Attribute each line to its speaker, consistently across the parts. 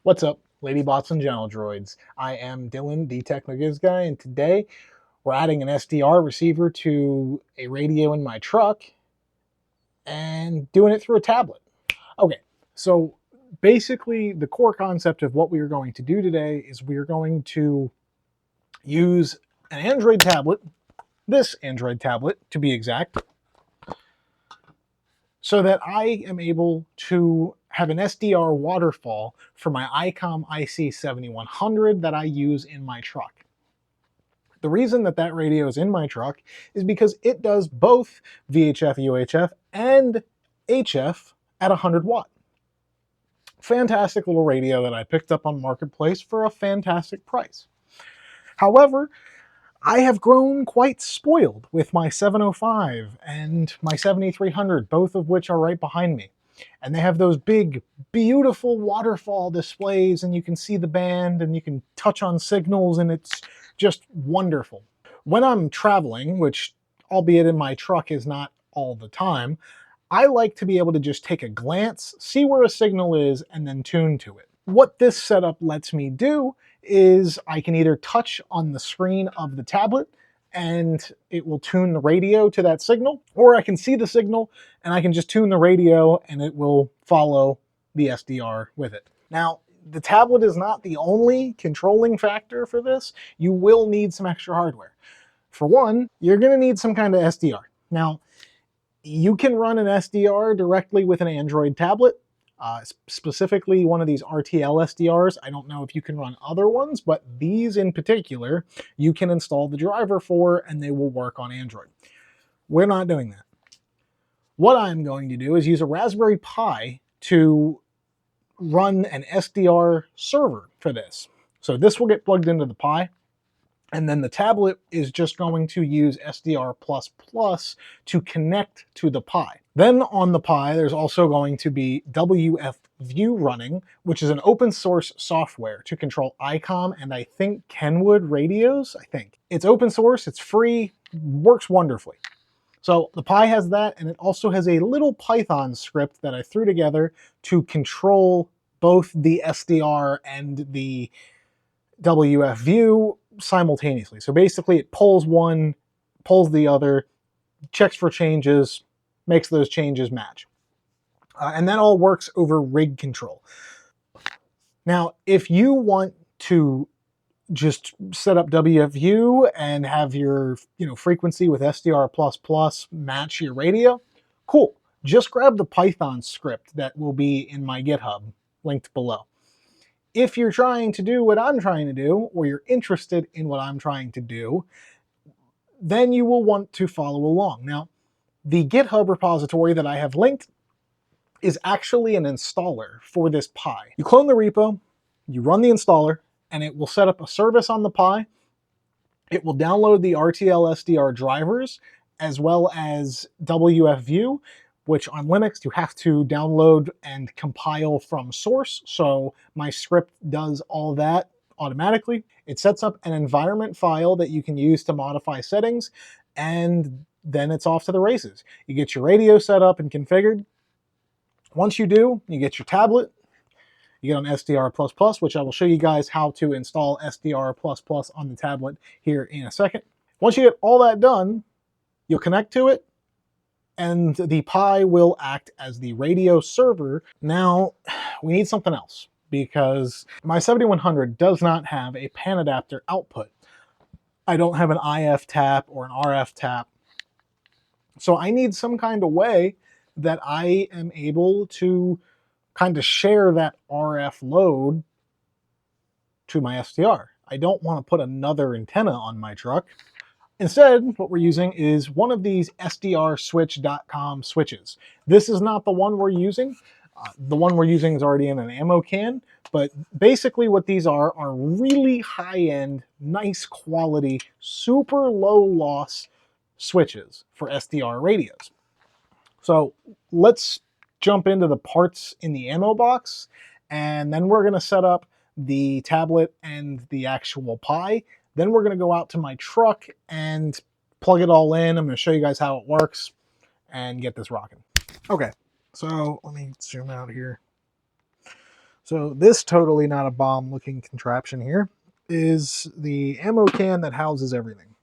Speaker 1: What's up, ladybots and gentle droids? I am Dylan, the TechnoGiz guy, and today we're adding an SDR receiver to a radio in my truck and doing it through a tablet. Okay, so basically the core concept of what we are going to do today is we are going to use an Android tablet, this Android tablet to be exact, so that I am able to have an SDR waterfall for my ICOM IC-7100 that I use in my truck. The reason that that radio is in my truck is because it does both VHF, UHF, and HF at 100 watt. Fantastic little radio that I picked up on Marketplace for a fantastic price. However, I have grown quite spoiled with my 705 and my 7300, both of which are right behind me. And they have those big, beautiful waterfall displays, and you can see the band and you can touch on signals, and it's just wonderful. When I'm traveling, which albeit in my truck is not all the time, I like to be able to just take a glance, see where a signal is, and then tune to it. What this setup lets me do is I can either touch on the screen of the tablet and it will tune the radio to that signal, or I can see the signal and I can just tune the radio and it will follow the SDR with it. Now, the tablet is not the only controlling factor for this. You will need some extra hardware. For one, you're going to need some kind of SDR. Now, you can run an SDR directly with an Android tablet. Specifically one of these RTL SDRs. I don't know if you can run other ones, but these in particular, you can install the driver for and they will work on Android. We're not doing that. What I'm going to do is use a Raspberry Pi to run an SDR server for this. So this will get plugged into the Pi, and then the tablet is just going to use SDR++ to connect to the Pi. Then on the Pi, there's also going to be WFView running, which is an open source software to control ICOM and I think Kenwood radios, I think. It's open source, it's free, works wonderfully. So the Pi has that, and it also has a little Python script that I threw together to control both the SDR and the WFView simultaneously. So basically it pulls one, pulls the other, checks for changes, makes those changes match. And that all works over Rigctl. Now, if you want to just set up WFView and have your frequency with SDR++ match your radio, cool. Just grab the Python script that will be in my GitHub, linked below. If you're trying to do what I'm trying to do, or you're interested in what I'm trying to do, then you will want to follow along. Now, the GitHub repository that I have linked is actually an installer for this Pi. You clone the repo, you run the installer, and it will set up a service on the Pi. It will download the RTL-SDR drivers, as well as WFView, which on Linux you have to download and compile from source, so my script does all that automatically. It sets up an environment file that you can use to modify settings, and then it's off to the races. You get your radio set up and configured. Once you do, you get your tablet, you get on SDR++, which I will show you guys how to install SDR++ on the tablet here in a second. Once you get all that done, you'll connect to it, and the Pi will act as the radio server. Now, we need something else, because my 7100 does not have a panadapter output. I don't have an IF tap or an RF tap. So I need some kind of way that I am able to kind of share that RF load to my SDR. I don't want to put another antenna on my truck. Instead, what we're using is one of these SDRswitch.com switches. This is not the one we're using. The one we're using is already in an ammo can, but basically what these are really high-end, nice quality, super low loss switches for SDR radios. So let's jump into the parts in the ammo box, and then we're going to set up the tablet and the actual Pi. Then we're going to go out to my truck and plug it all in. I'm going to show you guys how it works and get this rocking. Okay, so let me zoom out here. So this totally not a bomb looking contraption here is the ammo can that houses everything.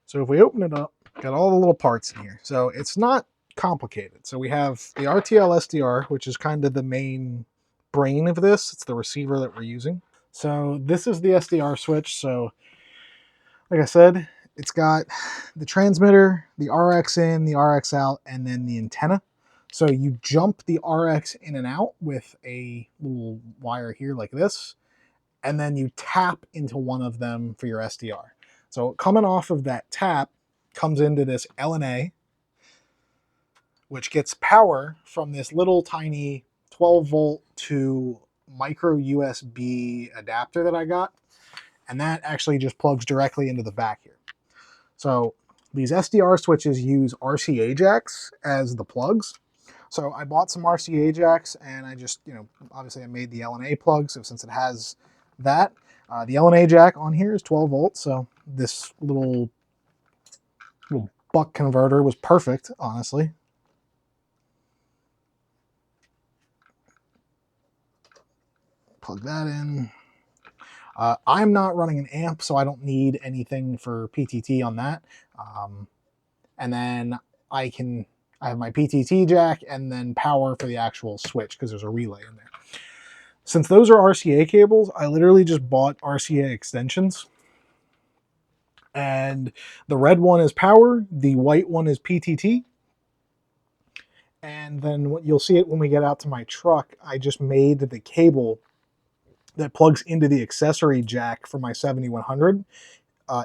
Speaker 1: So if we open it up, got all the little parts in here. So it's not complicated. So we have the RTL SDR, which is kind of the main brain of this. It's the receiver that we're using. So this is the SDR switch. So like I said, it's got the transmitter, the RX in, the RX out, and then the antenna. So you jump the RX in and out with a little wire here like this, and then you tap into one of them for your SDR. So coming off of that tap comes into this LNA, which gets power from this little tiny 12 volt to micro USB adapter that I got. And that actually just plugs directly into the back here. So these SDR switches use RCA jacks as the plugs. So I bought some RCA jacks and I just, obviously I made the LNA plug. So since it has that, the LNA jack on here is 12 volts. So this little buck converter was perfect, honestly. Plug that in. I'm not running an amp, so I don't need anything for PTT on that. And then I have my PTT jack and then power for the actual switch because there's a relay in there. Since those are RCA cables, I literally just bought RCA extensions. And the red one is power, the white one is PTT. And then you'll see it when we get out to my truck. I just made the cable that plugs into the accessory jack for my 7100.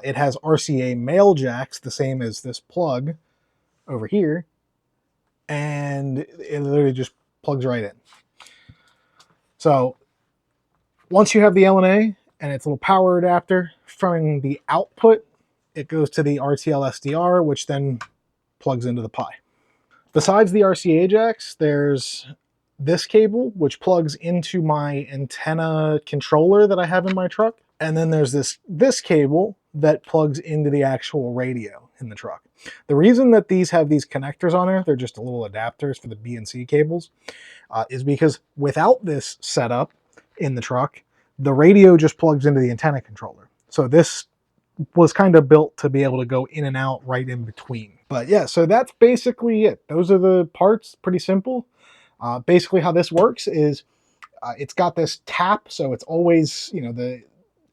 Speaker 1: It has RCA male jacks, the same as this plug over here. And it literally just plugs right in. So once you have the LNA and its little power adapter, from the output, it goes to the RTL SDR, which then plugs into the Pi. Besides the RCA jacks, there's this cable, which plugs into my antenna controller that I have in my truck. And then there's this cable that plugs into the actual radio in the truck. The reason that these have these connectors on there, they're just little adapters for the B and C cables, is because without this setup in the truck, the radio just plugs into the antenna controller. So this was kind of built to be able to go in and out right in between. But yeah, so that's basically it. Those are the parts, pretty simple. Basically how this works is it's got this tap, so it's always, the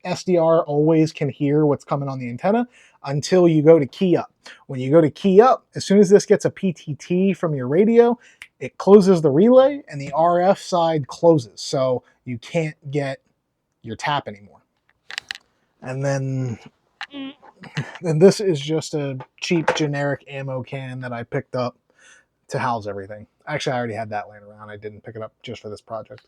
Speaker 1: SDR always can hear what's coming on the antenna until you go to key up. When you go to key up, as soon as this gets a PTT from your radio, it closes the relay and the RF side closes. So you can't get your tap anymore. And then this is just a cheap generic ammo can that I picked up to house everything. Actually, I already had that laying around. I didn't pick it up just for this project.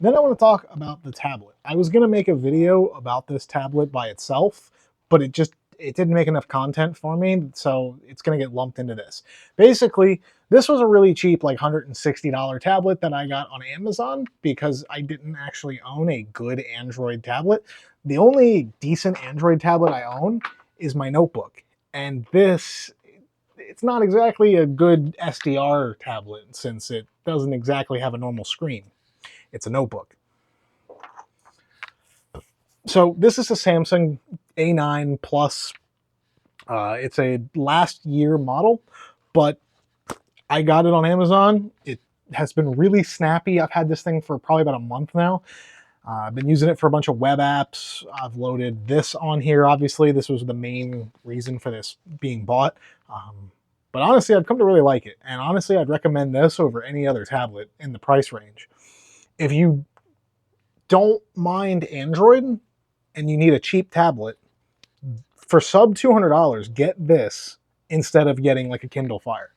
Speaker 1: Then I want to talk about the tablet. I was going to make a video about this tablet by itself, but it didn't make enough content for me, so it's going to get lumped into this. Basically, this was a really cheap, like $160 tablet that I got on Amazon because I didn't actually own a good Android tablet. The only decent Android tablet I own is my notebook, and it's not exactly a good SDR tablet since it doesn't exactly have a normal screen. It's a notebook. So this is a Samsung A9 Plus. It's a last year model, but I got it on Amazon. It has been really snappy. I've had this thing for probably about a month now. I've been using it for a bunch of web apps. I've loaded this on here. Obviously, this was the main reason for this being bought. But honestly, I've come to really like it. And honestly, I'd recommend this over any other tablet in the price range. If you don't mind Android and you need a cheap tablet, for sub $200, get this instead of getting like a Kindle Fire.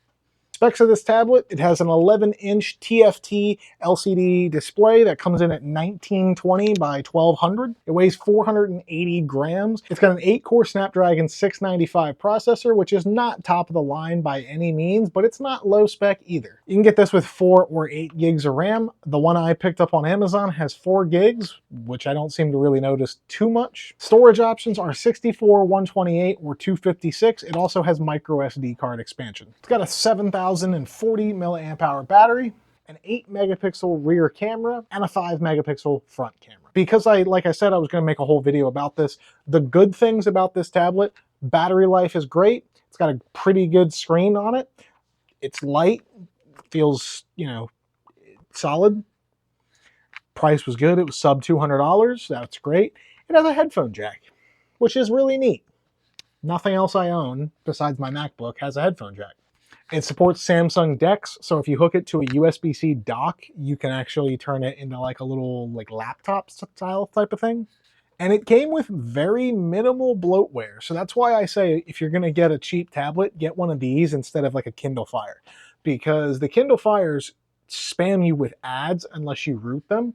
Speaker 1: Specs of this tablet, it has an 11-inch TFT LCD display that comes in at 1920 by 1200. It weighs 480 grams. It's got an 8-core Snapdragon 695 processor, which is not top of the line by any means, but it's not low spec either. You can get this with 4 or 8 gigs of RAM. The one I picked up on Amazon has 4 gigs, which I don't seem to really notice too much. Storage options are 64, 128, or 256. It also has micro SD card expansion. It's got a 7,040 milliamp hour battery, an 8 megapixel rear camera, and a 5 megapixel front camera. Because like I said, I was going to make a whole video about this. The good things about this tablet: battery life is great. It's got a pretty good screen on it. It's light, feels, you know, solid. Price was good. It was sub $200. That's great. It has a headphone jack, which is really neat. Nothing else I own besides my MacBook has a headphone jack. It supports Samsung DeX, so if you hook it to a USB-C dock, you can actually turn it into like a little laptop style type of thing. And it came with very minimal bloatware. So that's why I say if you're going to get a cheap tablet, get one of these instead of like a Kindle Fire. Because the Kindle Fires spam you with ads unless you root them.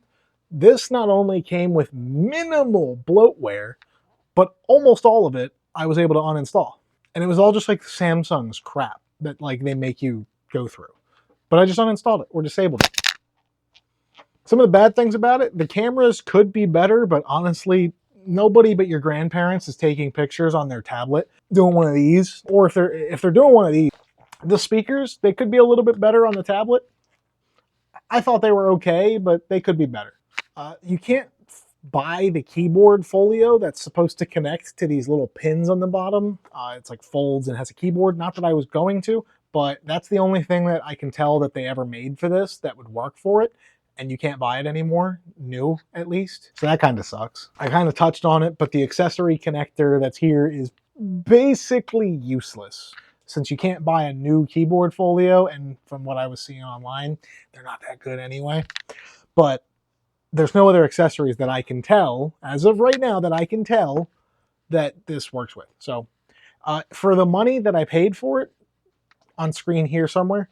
Speaker 1: This not only came with minimal bloatware, but almost all of it I was able to uninstall. And it was all just like Samsung's crap that like they make you go through. But I just uninstalled it or disabled it. Some of the bad things about it, the cameras could be better, but honestly, nobody but your grandparents is taking pictures on their tablet doing one of these. Or if they're doing one of these, the speakers, they could be a little bit better on the tablet. I thought they were okay, but they could be better. You can't buy the keyboard folio that's supposed to connect to these little pins on the bottom. It's like folds and has a keyboard. Not that I was going to, but that's the only thing that I can tell that they ever made for this that would work for it. And you can't buy it anymore, new at least. So that kind of sucks. I kind of touched on it, but the accessory connector that's here is basically useless since you can't buy a new keyboard folio. And from what I was seeing online, they're not that good anyway. But there's no other accessories that I can tell, as of right now, that I can tell that this works with. So for the money that I paid for it, on screen here somewhere,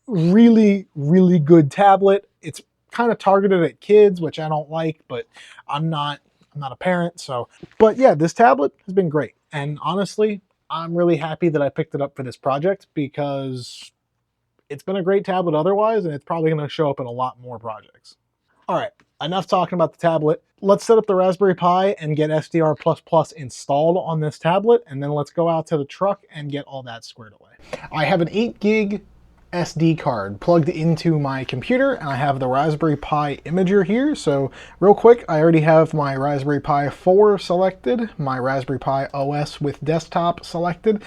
Speaker 1: really, really good tablet. It's kind of targeted at kids, which I don't like, but I'm not a parent, so. But yeah, this tablet has been great. And honestly, I'm really happy that I picked it up for this project because it's been a great tablet otherwise, and it's probably going to show up in a lot more projects. All right, enough talking about the tablet. Let's set up the Raspberry Pi and get SDR++ installed on this tablet, and then let's go out to the truck and get all that squared away. I have an 8 gig SD card plugged into my computer, and I have the Raspberry Pi imager here. So real quick, I already have my Raspberry Pi 4 selected, my Raspberry Pi OS with desktop selected.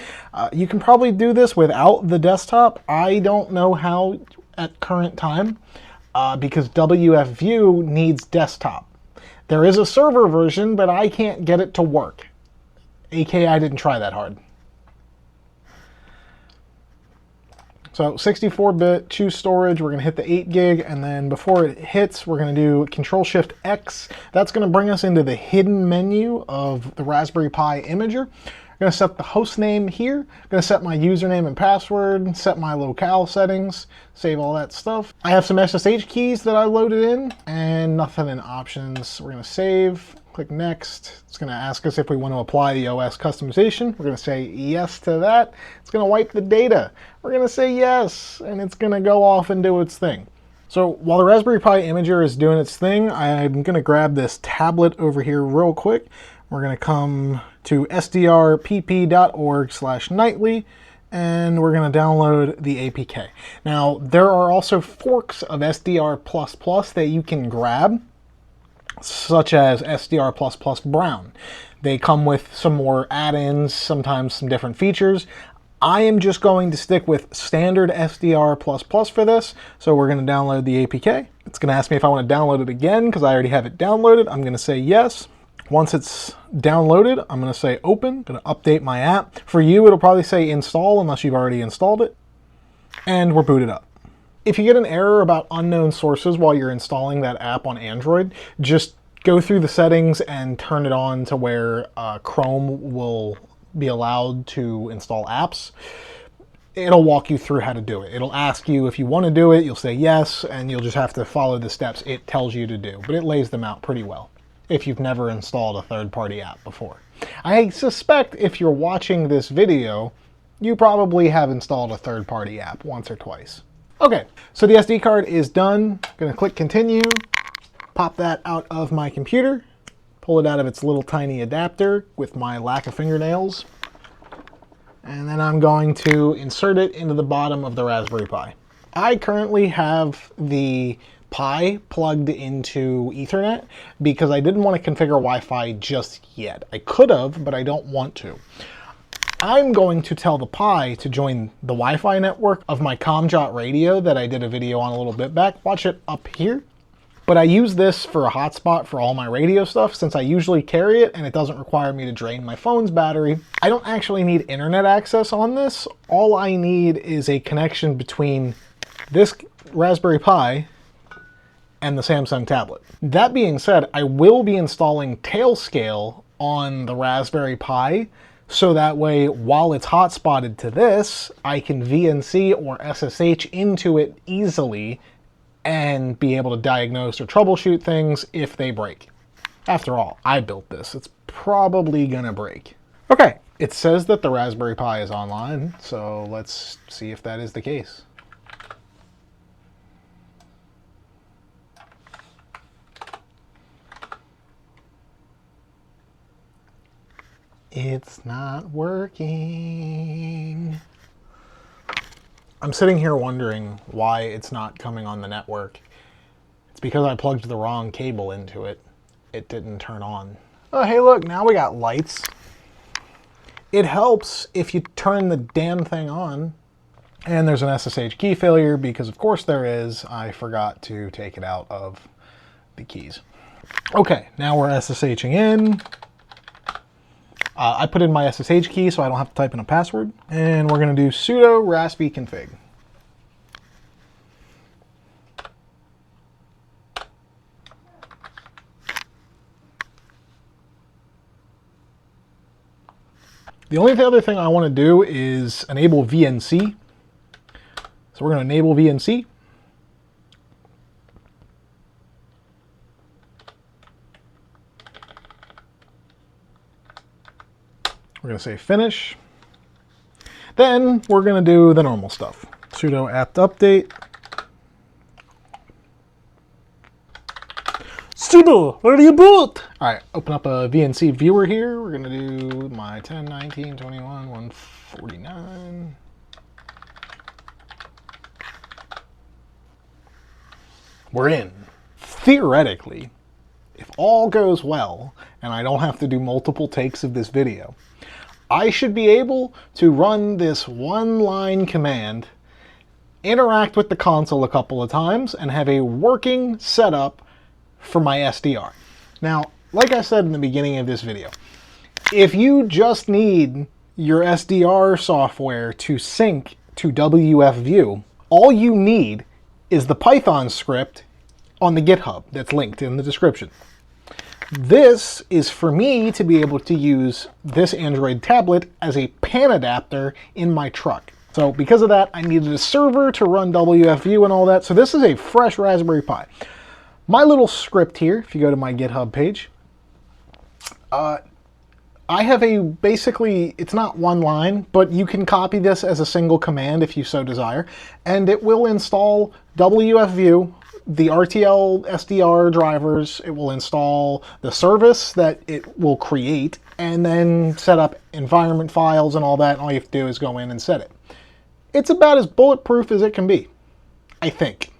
Speaker 1: You can probably do this without the desktop. I don't know how at current time. Because WFView needs desktop. There is a server version, but I can't get it to work. AKA, I didn't try that hard. So 64-bit, choose storage, we're going to hit the 8 gig, and then before it hits, we're going to do Control-Shift-X. That's going to bring us into the hidden menu of the Raspberry Pi imager. I'm going to set the host name here. I'm going to set my username and password, set my locale settings, save all that stuff. I have some SSH keys that I loaded in, and nothing in options. We're going to save, click next. It's going to ask us if we want to apply the OS customization. We're going to say yes to that. It's going to wipe the data. We're going to say yes, and it's going to go off and do its thing. So while the Raspberry Pi imager is doing its thing, I'm going to grab this tablet over here real quick. We're going to come to sdrpp.org/nightly, and we're going to download the APK. Now, there are also forks of SDR++ that you can grab, such as SDR++ Brown. They come with some more add-ins, sometimes some different features. I am just going to stick with standard SDR++ for this, so we're going to download the APK. It's going to ask me if I want to download it again, because I already have it downloaded. I'm going to say yes. Once it's downloaded, I'm going to say open. I'm going to update my app. For you, it'll probably say install unless you've already installed it. And we're booted up. If you get an error about unknown sources while you're installing that app on Android, just go through the settings and turn it on to where Chrome will be allowed to install apps. It'll walk you through how to do it. It'll ask you if you want to do it, you'll say yes, and you'll just have to follow the steps it tells you to do. But it lays them out pretty well if you've never installed a third-party app before. I suspect if you're watching this video, you probably have installed a third-party app once or twice. Okay, so the SD card is done. I'm gonna click continue, pop that out of my computer, pull it out of its little tiny adapter with my lack of fingernails, and then I'm going to insert it into the bottom of the Raspberry Pi. I currently have the Pi plugged into Ethernet because I didn't want to configure Wi-Fi just yet. I could have, but I don't want to. I'm going to tell the Pi to join the Wi-Fi network of my ComJot radio that I did a video on a little bit back. Watch it up here. But I use this for a hotspot for all my radio stuff since I usually carry it and it doesn't require me to drain my phone's battery. I don't actually need internet access on this. All I need is a connection between this Raspberry Pi and the Samsung tablet. That being said, I will be installing Tailscale on the Raspberry Pi so that way while it's hotspotted to this, I can VNC or SSH into it easily and be able to diagnose or troubleshoot things if they break. After all, I built this. It's probably gonna break. Okay, it says that the Raspberry Pi is online, so let's see if that is the case. It's not working. I'm sitting here wondering why it's not coming on the network. It's because I plugged the wrong cable into it. It didn't turn on. Oh, hey look, now we got lights. It helps if you turn the damn thing on. And there's an SSH key failure because of course there is. I forgot to take it out of the keys. Okay, now we're SSHing in. I put in my SSH key so I don't have to type in a password. And we're going to do sudo raspi config. The only other thing I want to do is enable VNC. So we're going to enable VNC. We're going to say finish. Then we're going to do the normal stuff. Sudo apt update. Sudo reboot. All right, open up a VNC viewer here. We're going to do my 10, 19, 21, 149. We're in. Theoretically, if all goes well and I don't have to do multiple takes of this video, I should be able to run this one-line command, interact with the console a couple of times, and have a working setup for my SDR. Now, like I said in the beginning of this video, if you just need your SDR software to sync to WFView, all you need is the Python script on the GitHub that's linked in the description. This is for me to be able to use this Android tablet as a panadapter in my truck. So because of that, I needed a server to run WFView and all that. So this is a fresh Raspberry Pi. My little script here, if you go to my GitHub page, I have a basically, it's not one line, but you can copy this as a single command if you so desire, and it will install WFView, the RTL SDR drivers, it will install the service that it will create, and then set up environment files and all that, and all you have to do is go in and set it. It's about as bulletproof as it can be, I think.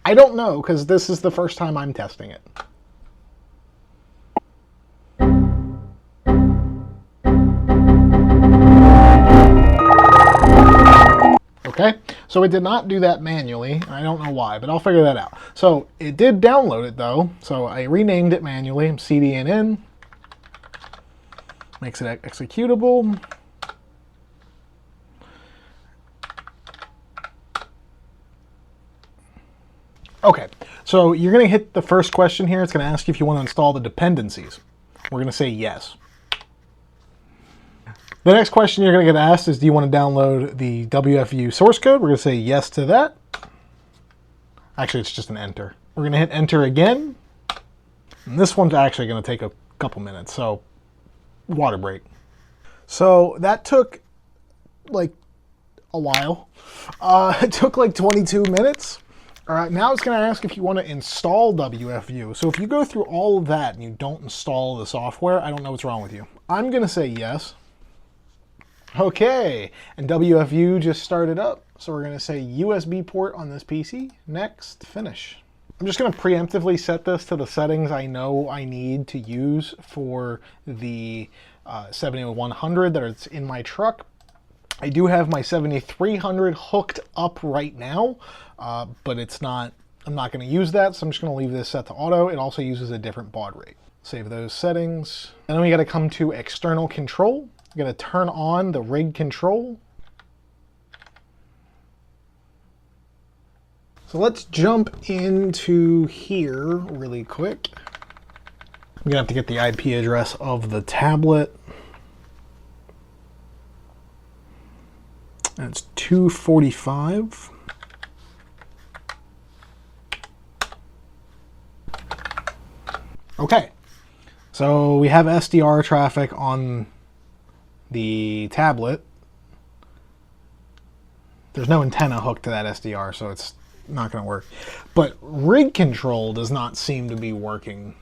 Speaker 1: I don't know, because this is the first time I'm testing it. Okay, so it did not do that manually. I don't know why, but I'll figure that out. So it did download it though. So I renamed it manually. I'm cdn in. Makes it executable. Okay, so you're going to hit the first question here. It's going to ask you if you want to install the dependencies. We're going to say yes. The next question you're going to get asked is, do you want to download the WFView source code? We're going to say yes to that. Actually, it's just an enter. We're going to hit enter again. And this one's actually going to take a couple minutes, so water break. So that took like a while. It took like 22 minutes. All right, now it's going to ask if you want to install WFView. So if you go through all of that and you don't install the software, I don't know what's wrong with you. I'm going to say yes. Okay, and WFView just started up. So we're gonna say USB port on this PC, next, finish. I'm just gonna preemptively set this to the settings I know I need to use for the 7100 that is in my truck. I do have my 7300 hooked up right now, but I'm not gonna use that, so I'm just gonna leave this set to auto. It also uses a different baud rate. Save those settings. And then we gotta come to external control. I'm gonna turn on the rig control. So let's jump into here really quick. I'm gonna have to get the IP address of the tablet. That's 245. Okay, so we have SDR traffic on the tablet. There's no antenna hooked to that SDR, so it's not going to work. But Rigctl does not seem to be working.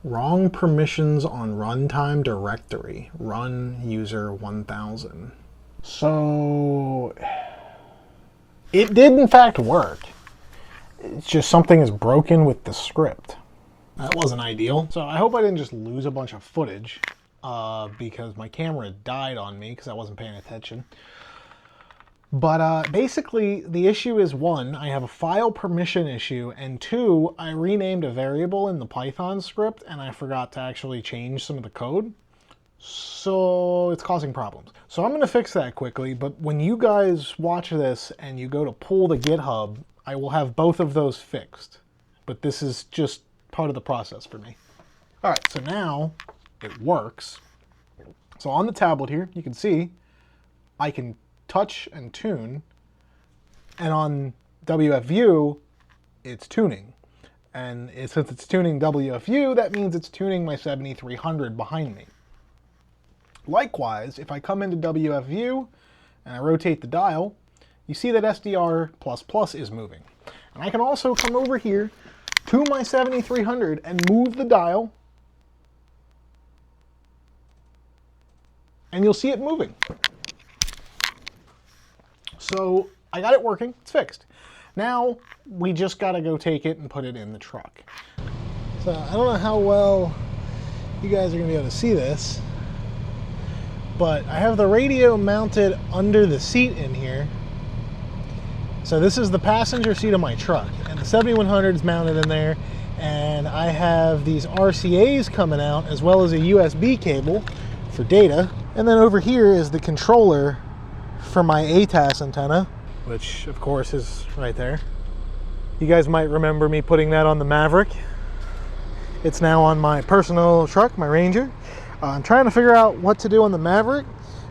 Speaker 1: Wrong permissions on runtime directory. Run user 1000. So it did in fact work. It's just something is broken with the script. That wasn't ideal. So I hope I didn't just lose a bunch of footage because my camera died on me because I wasn't paying attention. But basically, the issue is, one, I have a file permission issue, and two, I renamed a variable in the Python script, and I forgot to actually change some of the code. So it's causing problems. So I'm going to fix that quickly, but when you guys watch this and you go to pull the GitHub, I will have both of those fixed. But this is just part of the process for me. All right, so now it works. So on the tablet here, you can see I can touch and tune, and on WFView it's tuning, and since it's tuning WFView, that means it's tuning my 7300 behind me. Likewise, if I come into WFView and I rotate the dial, you see that SDR++ is moving, and I can also come over here to my 7300 and move the dial, and you'll see it moving. So I got it working, it's fixed. Now we just gotta go take it and put it in the truck. So I don't know how well you guys are gonna be able to see this, but I have the radio mounted under the seat in here. So this is the passenger seat of my truck, and the 7100 is mounted in there, and I have these RCAs coming out as well as a USB cable for data. And then over here is the controller for my ATAS antenna, which of course is right there. You guys might remember me putting that on the Maverick. It's now on my personal truck, my Ranger. I'm trying to figure out what to do on the Maverick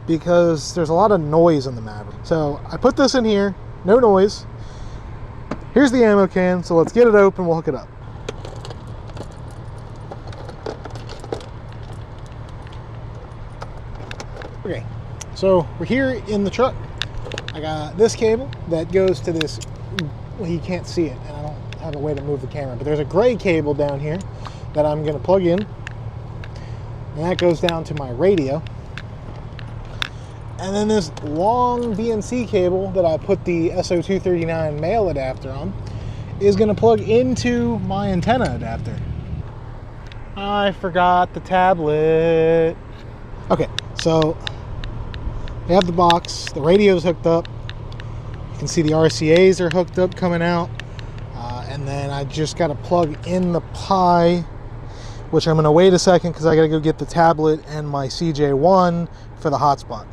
Speaker 1: because there's a lot of noise on the Maverick. So I put this in here, no noise. Here's the ammo can, so let's get it open, we'll hook it up. Okay. So we're here in the truck. I got this cable that goes to this, well, you can't see it, and I don't have a way to move the camera, but there's a gray cable down here that I'm going to plug in, and that goes down to my radio. And then this long BNC cable that I put the SO239 male adapter on is going to plug into my antenna adapter. I forgot the tablet. Okay, so we have the box, the radio's hooked up, you can see the RCAs are hooked up coming out, and then I just got to plug in the Pi, which I'm going to wait a second because I got to go get the tablet and my CJ1 for the hotspot.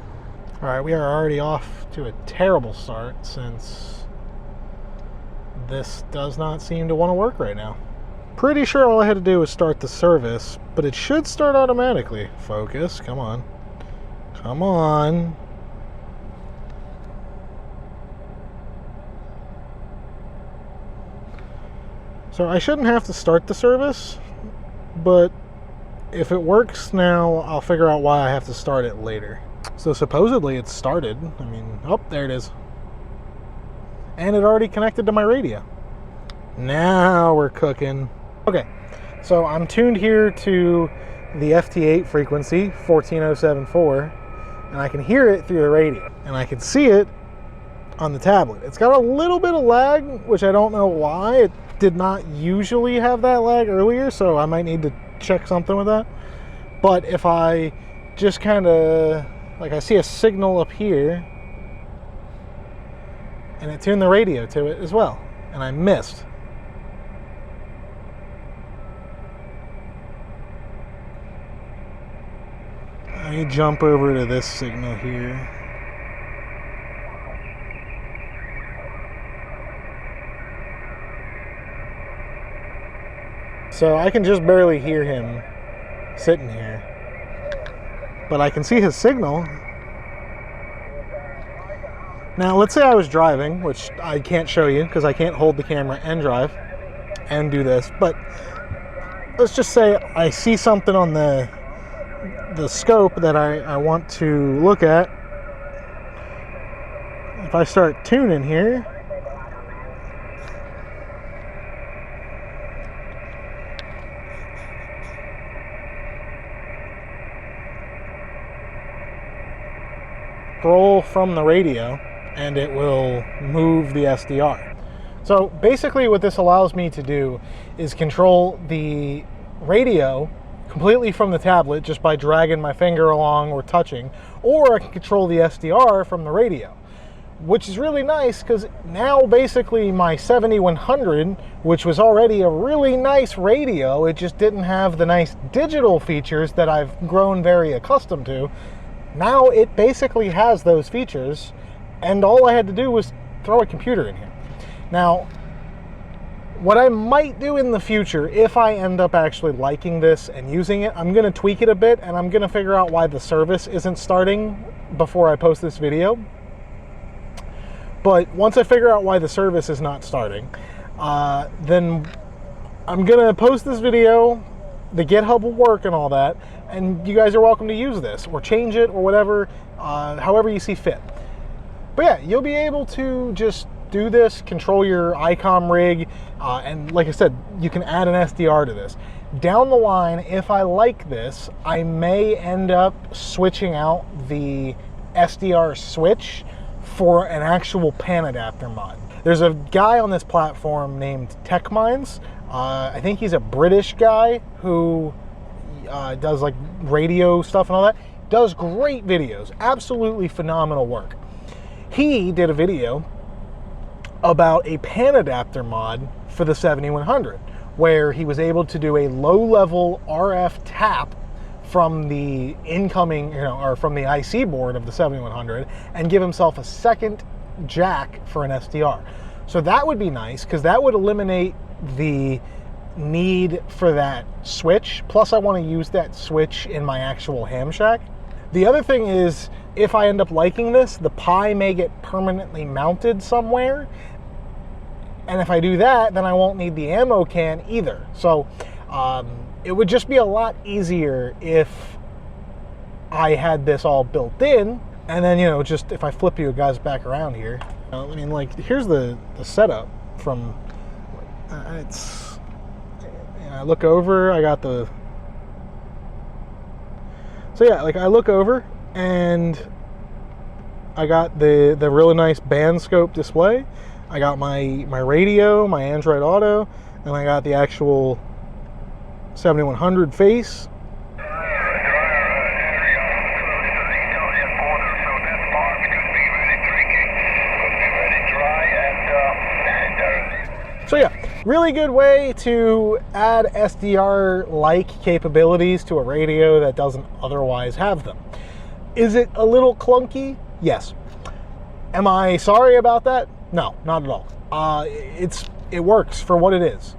Speaker 1: All right, we are already off to a terrible start since this does not seem to want to work right now. Pretty sure all I had to do was start the service, but it should start automatically. Focus, come on. Come on. So I shouldn't have to start the service, but if it works now, I'll figure out why I have to start it later. So supposedly it started. I mean, oh, there it is. And it already connected to my radio. Now we're cooking. Okay, so I'm tuned here to the FT8 frequency, 14074. and I can hear it through the radio, and I can see it on the tablet. It's got a little bit of lag, which I don't know why. It did not usually have that lag earlier, so I might need to check something with that. But if I just kind of, like, I see a signal up here, and it tuned the radio to it as well, and I missed. Let me jump over to this signal here. So I can just barely hear him sitting here, but I can see his signal. Now, let's say I was driving, which I can't show you because I can't hold the camera and drive and do this, but let's just say I see something on the scope that I want to look at. If I start tuning here, scroll from the radio and it will move the SDR. So basically what this allows me to do is control the radio completely from the tablet just by dragging my finger along or touching, or I can control the SDR from the radio, which is really nice because now basically my 7100, which was already a really nice radio, it just didn't have the nice digital features that I've grown very accustomed to. Now it basically has those features, and all I had to do was throw a computer in here. Now, what I might do in the future, if I end up actually liking this and using it, I'm going to tweak it a bit, and I'm going to figure out why the service isn't starting before I post this video. But once I figure out why the service is not starting, then I'm going to post this video. The GitHub will work and all that, and you guys are welcome to use this or change it or whatever, however you see fit. But yeah, you'll be able to just do this, control your ICOM rig, and like I said, you can add an SDR to this. Down the line, if I like this, I may end up switching out the SDR switch for an actual panadapter mod. There's a guy on this platform named TechMinds. I think he's a British guy who does like radio stuff and all that. Does great videos, absolutely phenomenal work. He did a video about a panadapter mod for the 7100, where he was able to do a low-level RF tap from the incoming, or from the IC board of the 7100, and give himself a second jack for an SDR. So that would be nice, because that would eliminate the need for that switch. Plus I want to use that switch in my actual ham shack. The other thing is, if I end up liking this, the Pi may get permanently mounted somewhere. And if I do that, then I won't need the ammo can either. So it would just be a lot easier if I had this all built in. And then, just if I flip you guys back around here, I mean, like, here's the setup from, I look over, I got the, so yeah, like I look over and I got the really nice band scope display. I got my radio, my Android Auto, and I got the actual 7100 face. So yeah, really good way to add SDR-like capabilities to a radio that doesn't otherwise have them. Is it a little clunky? Yes. Am I sorry about that? No, not at all. It works for what it is.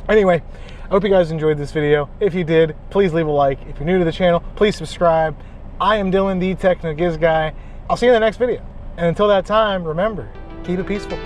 Speaker 1: Anyway, I hope you guys enjoyed this video. If you did, please leave a like. If you're new to the channel, please subscribe. I am Dylan, the Techno Giz Guy. I'll see you in the next video. And until that time, remember, keep it peaceful.